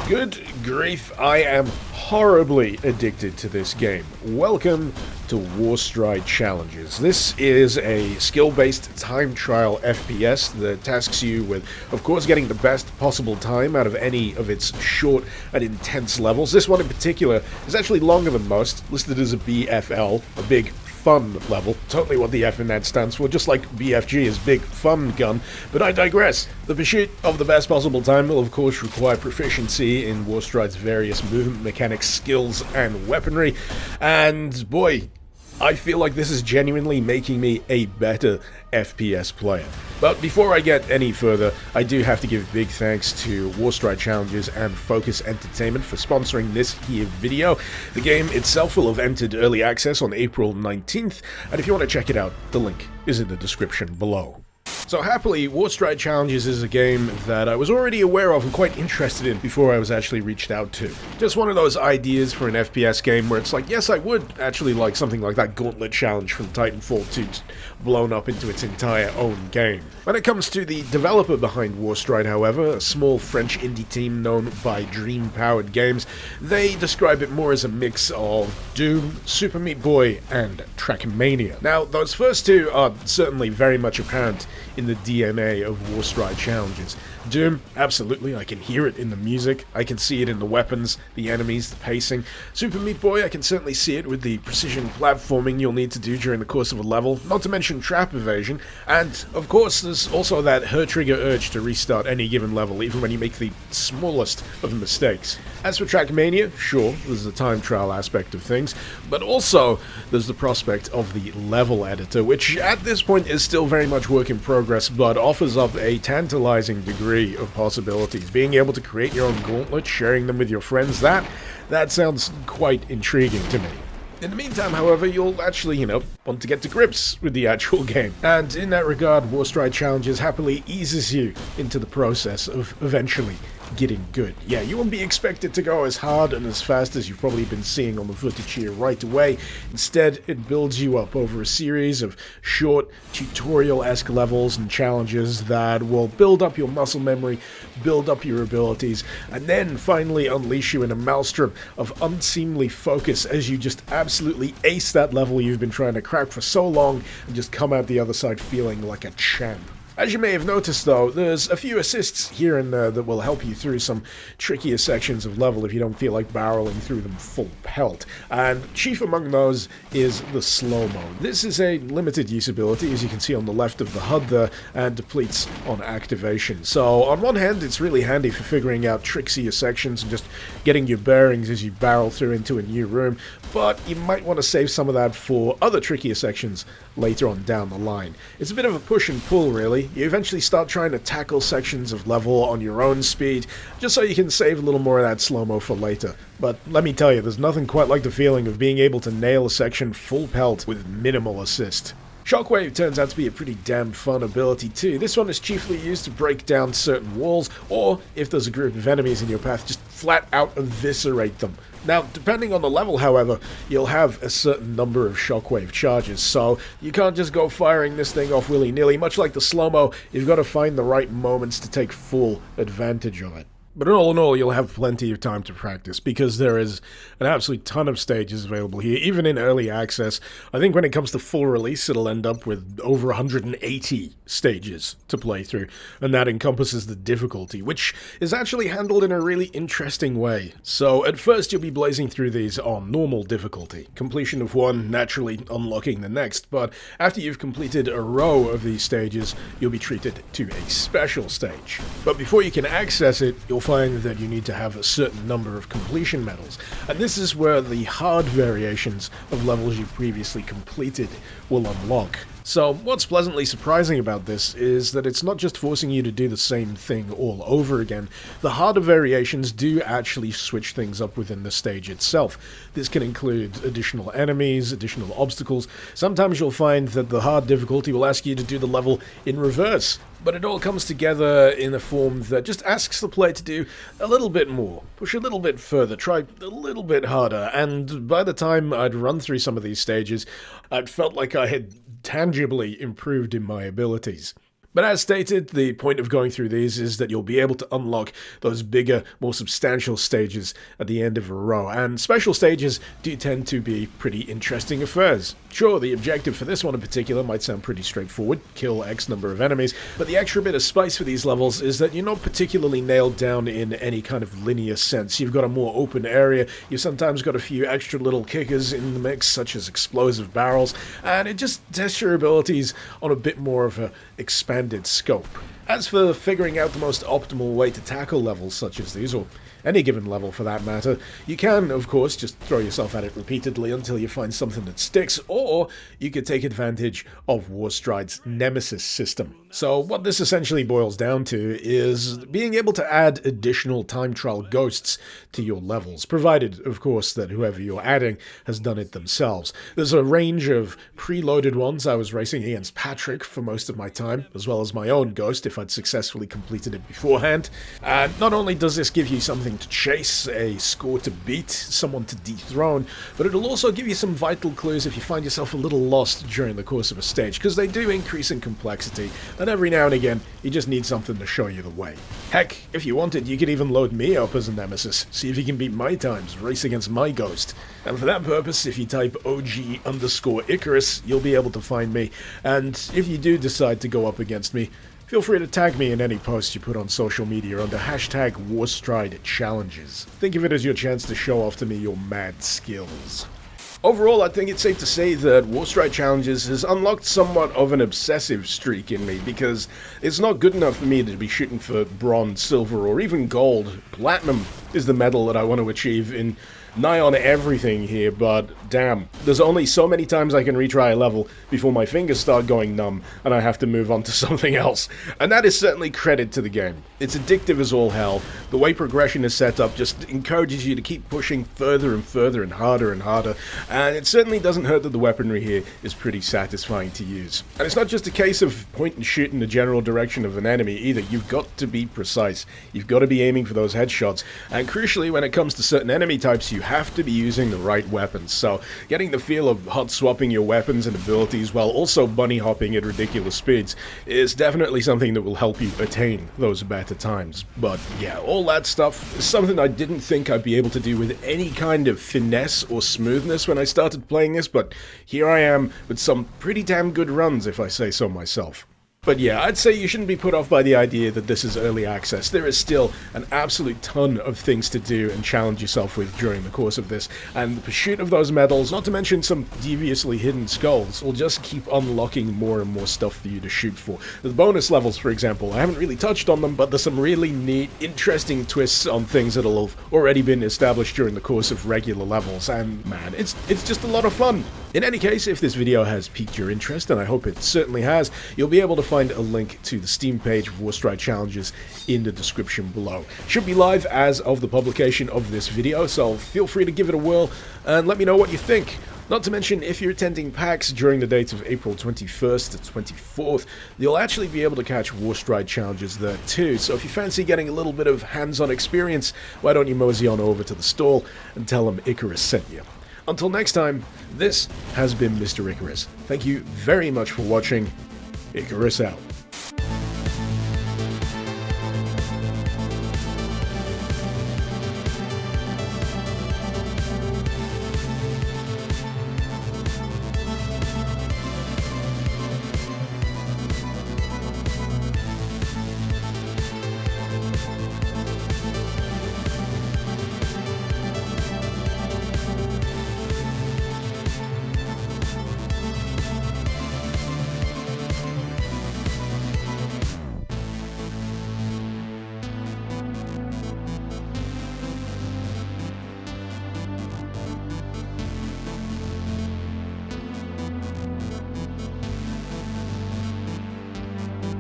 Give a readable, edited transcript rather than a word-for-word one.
Good grief, I am horribly addicted to this game. Welcome to Warstride Challenges. This is a skill-based time trial FPS that tasks you with, of course, getting the best possible time out of any of its short and intense levels. This one in particular is actually longer than most, listed as a BFL, a big fun level. Totally what the F in that stands for, just like BFG is big fun gun, but I digress. The pursuit of the best possible time will of course require proficiency in Warstride's various movement mechanics, skills, and weaponry, and boy, I feel like this is genuinely making me a better FPS player. But before I get any further, I do have to give big thanks to Warstride Challenges and Focus Entertainment for sponsoring this here video. The game itself will have entered early access on April 19th, and if you want to check it out, the link is in the description below. So happily, Warstride Challenges is a game that I was already aware of and quite interested in before I was actually reached out to. Just one of those ideas for an FPS game where it's like, yes, I would actually like something like that Gauntlet Challenge from Titanfall 2 blown up into its entire own game. When it comes to the developer behind Warstride, however, a small French indie team known by Dream Powered Games, they describe it more as a mix of Doom, Super Meat Boy, and Trackmania. Now, those first two are certainly very much apparent in the DNA of Warstride Challenges. Doom, absolutely, I can hear it in the music, I can see it in the weapons, the enemies, the pacing. Super Meat Boy, I can certainly see it with the precision platforming you'll need to do during the course of a level, not to mention trap evasion, and of course there's also that her-trigger urge to restart any given level, even when you make the smallest of mistakes. As for Trackmania, sure, there's the time trial aspect of things, but also there's the prospect of the level editor, which at this point is still very much work in progress, but offers up a tantalizing degree of possibilities. Being able to create your own gauntlet, sharing them with your friends, that sounds quite intriguing to me. In the meantime, however, you'll actually, want to get to grips with the actual game. And in that regard, Warstride Challenges happily eases you into the process of eventually getting good. Yeah, you won't be expected to go as hard and as fast as you've probably been seeing on the footage here right away. Instead, it builds you up over a series of short, tutorial-esque levels and challenges that will build up your muscle memory, build up your abilities, and then finally unleash you in a maelstrom of unseemly focus as you just absolutely ace that level you've been trying to crack for so long and just come out the other side feeling like a champ. As you may have noticed though, there's a few assists here and there that will help you through some trickier sections of level if you don't feel like barreling through them full pelt. And chief among those is the slow-mo. This is a limited use ability, as you can see on the left of the HUD there, and depletes on activation. So on one hand, it's really handy for figuring out trickier sections and just getting your bearings as you barrel through into a new room, but you might want to save some of that for other trickier sections later on down the line. It's a bit of a push and pull, really. You eventually start trying to tackle sections of level on your own speed, just so you can save a little more of that slow-mo for later. But let me tell you, there's nothing quite like the feeling of being able to nail a section full pelt with minimal assist. Shockwave turns out to be a pretty damn fun ability too. This one is chiefly used to break down certain walls, or if there's a group of enemies in your path, just flat out eviscerate them. Now, depending on the level, however, you'll have a certain number of shockwave charges, so you can't just go firing this thing off willy-nilly. Much like the slow-mo, you've got to find the right moments to take full advantage of it. But all in all, you'll have plenty of time to practice, because there is an absolute ton of stages available here, even in early access. I think when it comes to full release, it'll end up with over 180 stages to play through, and that encompasses the difficulty, which is actually handled in a really interesting way. So at first, you'll be blazing through these on normal difficulty, completion of one naturally unlocking the next, but after you've completed a row of these stages, you'll be treated to a special stage. But before you can access it, you'll find that you need to have a certain number of completion medals, and this is where the hard variations of levels you previously completed will unlock. So what's pleasantly surprising about this is that it's not just forcing you to do the same thing all over again. The harder variations do actually switch things up within the stage itself. This can include additional enemies, additional obstacles. Sometimes you'll find that the hard difficulty will ask you to do the level in reverse, but it all comes together in a form that just asks the player to do a little bit more, push a little bit further, try a little bit harder, and by the time I'd run through some of these stages, I'd felt like I had tangibly improved in my abilities. But as stated, the point of going through these is that you'll be able to unlock those bigger, more substantial stages at the end of a row, and special stages do tend to be pretty interesting affairs. Sure, the objective for this one in particular might sound pretty straightforward, kill X number of enemies, but the extra bit of spice for these levels is that you're not particularly nailed down in any kind of linear sense. You've got a more open area, you've sometimes got a few extra little kickers in the mix, such as explosive barrels, and it just tests your abilities on a bit more of a expanded scope. As for figuring out the most optimal way to tackle levels such as these, or any given level for that matter, you can, of course, just throw yourself at it repeatedly until you find something that sticks, or you could take advantage of Warstride's Nemesis system. So what this essentially boils down to is being able to add additional time trial ghosts to your levels, provided, of course, that whoever you're adding has done it themselves. There's a range of preloaded ones. I was racing against Patrick for most of my time, as well as my own ghost if I'd successfully completed it beforehand. And not only does this give you something to chase, a score to beat, someone to dethrone, but it'll also give you some vital clues if you find yourself a little lost during the course of a stage, because they do increase in complexity, and every now and again you just need something to show you the way. Heck, if you wanted, you could even load me up as a nemesis, see if you can beat my times, race against my ghost. And for that purpose, if you type OG_Icarus, you'll be able to find me, and if you do decide to go up against me, feel free to tag me in any post you put on social media under hashtag Warstride Challenges. Think of it as your chance to show off to me your mad skills. Overall, I think it's safe to say that Warstride Challenges has unlocked somewhat of an obsessive streak in me, because it's not good enough for me to be shooting for bronze, silver, or even gold. Platinum is the medal that I want to achieve in nigh on everything here, but damn, there's only so many times I can retry a level before my fingers start going numb and I have to move on to something else, and that is certainly credit to the game. It's addictive as all hell. The way progression is set up just encourages you to keep pushing further and further and harder, and it certainly doesn't hurt that the weaponry here is pretty satisfying to use. And it's not just a case of point and shoot in the general direction of an enemy either. You've got to be precise. You've got to be aiming for those headshots, and crucially, when it comes to certain enemy types, you have to be using the right weapons. So getting the feel of hot swapping your weapons and abilities while also bunny hopping at ridiculous speeds is definitely something that will help you attain those better times. But yeah, all that stuff is something I didn't think I'd be able to do with any kind of finesse or smoothness when I started playing this, but here I am with some pretty damn good runs, if I say so myself. But yeah, I'd say you shouldn't be put off by the idea that this is early access. There is still an absolute ton of things to do and challenge yourself with during the course of this, and the pursuit of those medals, not to mention some deviously hidden skulls, will just keep unlocking more and more stuff for you to shoot for. The bonus levels, for example, I haven't really touched on them, but there's some really neat, interesting twists on things that'll have already been established during the course of regular levels, and man, it's just a lot of fun. In any case, if this video has piqued your interest, and I hope it certainly has, you'll be able to find a link to the Steam page of Warstride Challenges in the description below. It should be live as of the publication of this video, so feel free to give it a whirl and let me know what you think. Not to mention, if you're attending PAX during the dates of April 21st to 24th, you'll actually be able to catch Warstride Challenges there too, so if you fancy getting a little bit of hands-on experience, why don't you mosey on over to the stall and tell them Icarus sent you. Until next time, this has been Mr. Icarus. Thank you very much for watching. Icarus out.